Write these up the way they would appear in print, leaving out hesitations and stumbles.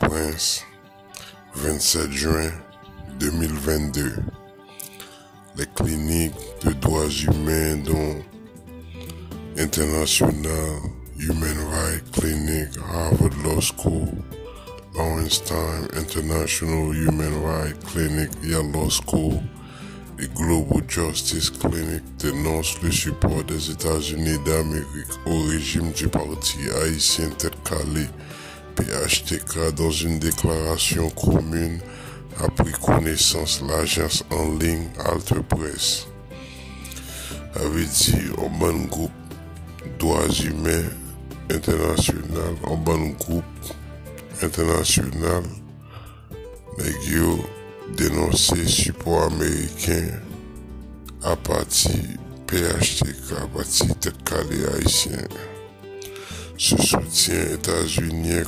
Port-au-Prince, 27 juin 2022. Les cliniques de droits humains dont International Human Rights Clinic, Harvard Law School, Lawrence Time International Human Rights Clinic, Yale Law School et Global Justice Clinic dénoncent le support des États-Unis d'Amérique au régime du parti haïtien Tête Calée, PHTK. Dans une déclaration commune a pris connaissance l'agence en ligne Alter Press. Avait dit en bon groupe droits humains international, en bon groupe international, les yo dénoncé support américain à partir PHTK, à partir Tête Calée haïtien. Ce soutien états-unien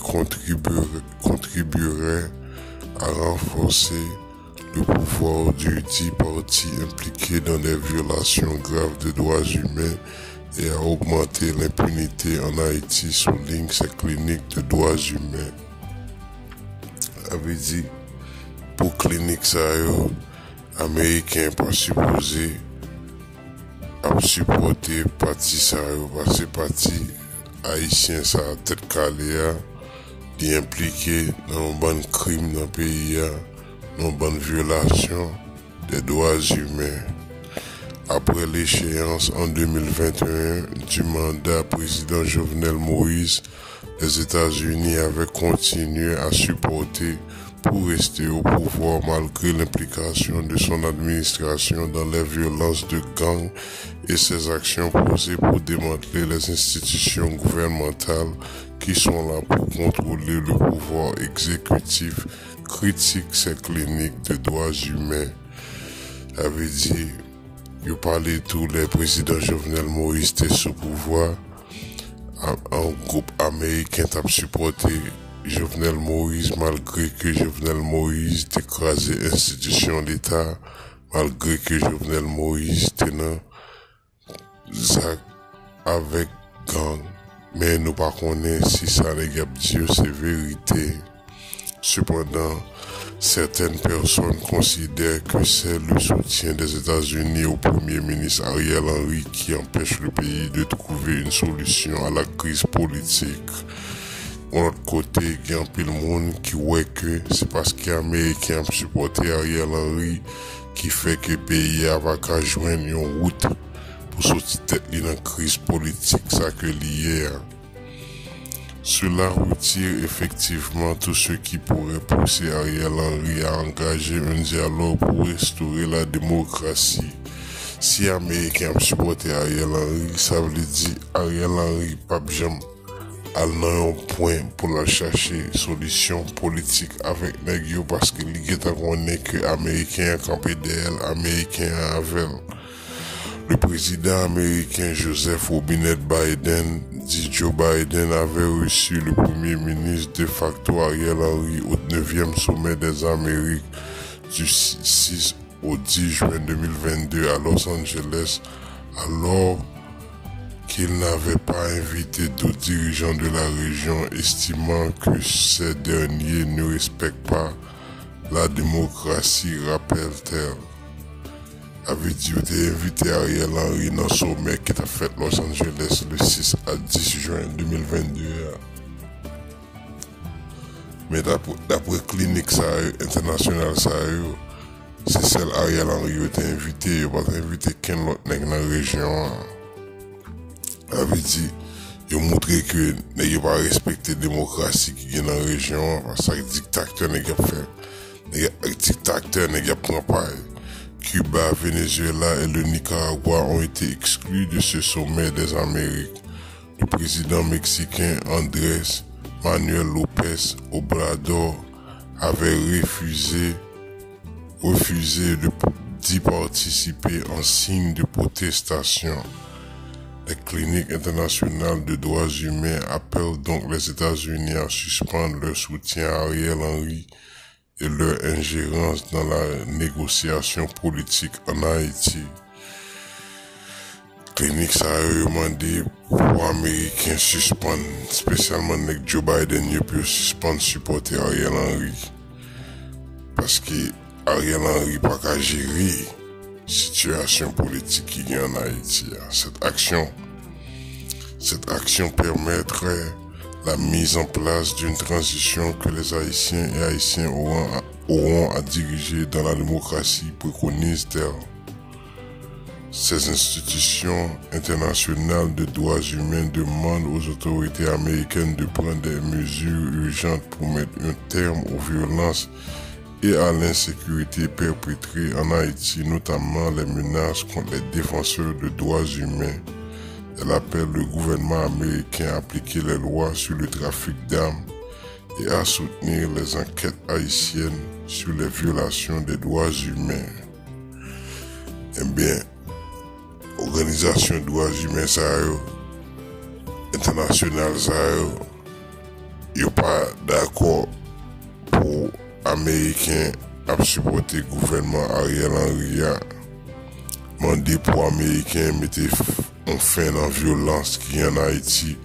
contribuerait à renforcer le pouvoir du dit parti impliqué dans des violations graves de droits humains et à augmenter l'impunité en Haïti, souligne ces cliniques de droits humains. Avait dit, pour clinique ça américain pas supposé à supporter parti ça parce que parti haïtien ça Tête Calée est impliqué dans un bon crime dans le pays, dans une bonne violation des droits humains. Après l'échéance en 2021 du mandat président Jovenel Moïse, les États-Unis avaient continué à supporter pour rester au pouvoir malgré l'implication de son administration dans les violences de gang et ses actions posées pour démanteler les institutions gouvernementales qui sont là pour contrôler le pouvoir exécutif, critique ces cliniques de droits humains. Avait dit, il parlait tous les présidents Jovenel Moïse étaient sous pouvoir, un groupe américain t'a supporté Jovenel Moïse malgré que Jovenel Moïse écrasé l'institution d'État, malgré que Jovenel Moïse tenait avec gang. Mais nous pas connaissons si ça n'est pas Dieu, c'est vérité. Cependant, certaines personnes considèrent que c'est le soutien des États-Unis au Premier ministre Ariel Henry qui empêche le pays de trouver une solution à la crise politique. De l'autre côté, il y a un peu de monde qui voit que c'est parce que les Américains ont supporté Ariel Henry qui fait que le pays n'a pas joindre une route pour sortir tête dans la crise politique ça que lié. Cela retire effectivement tout ce qui pourrait pousser Ariel Henry à engager un dialogue pour restaurer la démocratie. Si les Américains ont supporté Ariel Henry, ça veut dire Ariel Henry pas jamais aller un point pour la chercher solution politique avec nèg parce que li geta connaît que Américains campé d'elle, Américains avec. Le président américain Joseph Robinette Biden dit Joe Biden avait reçu le premier ministre de facto Ariel Henry au 9e sommet des Amériques du 6 au 10 juin 2022 à Los Angeles, alors qu'il n'avait pas invité d'autres dirigeants de la région, estimant que ces derniers ne respectent pas la démocratie, rappelle-t-elle. Avait dit qu'il invité Ariel Henry dans le sommet qui a fait Los Angeles le 6 à 10 juin 2022. Mais d'après clinique internationale, c'est celle Ariel Henry qui a été invité, il n'a pas invité qu'un autre dans la région. Avait dit, il a montré que il n'a pas respecté la démocratie qui est dans la région, parce que les dictateurs n'a pas fait. Les dictateurs n'a pas pris. Cuba, Venezuela et le Nicaragua ont été exclus de ce sommet des Amériques. Le président mexicain Andrés Manuel López Obrador avait refusé d'y participer en signe de protestation. Les cliniques internationales de droits humains appellent donc les États-Unis à suspendre leur soutien à Ariel Henry et leur ingérence dans la négociation politique en Haïti. clinique ça a demandé pour Américains suspendre, spécialement avec Joe Biden, il peut suspendre supporter Ariel Henry. Parce que Ariel Henry pas qu'à gérer situation politique qui y a en Haïti. Cette action permettrait la mise en place d'une transition que les Haïtiens et Haïtiens auront à diriger dans la démocratie, préconise-t-elle. Ces institutions internationales de droits humains demandent aux autorités américaines de prendre des mesures urgentes pour mettre un terme aux violences et à l'insécurité perpétrée en Haïti, notamment les menaces contre les défenseurs de droits humains. Elle appelle le gouvernement américain à appliquer les lois sur le trafic d'armes et à soutenir les enquêtes haïtiennes sur les violations des droits humains. Eh bien, organisation de droits humains internationale yo pas d'accord pour Américains à supporter le gouvernement Ariel Henry a demandé pour Américains mettre un fin dans la violence qui y a en Haïti,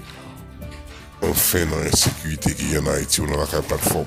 un fin dans l'insécurité qui y a en Haïti, on n'a pas de plateforme.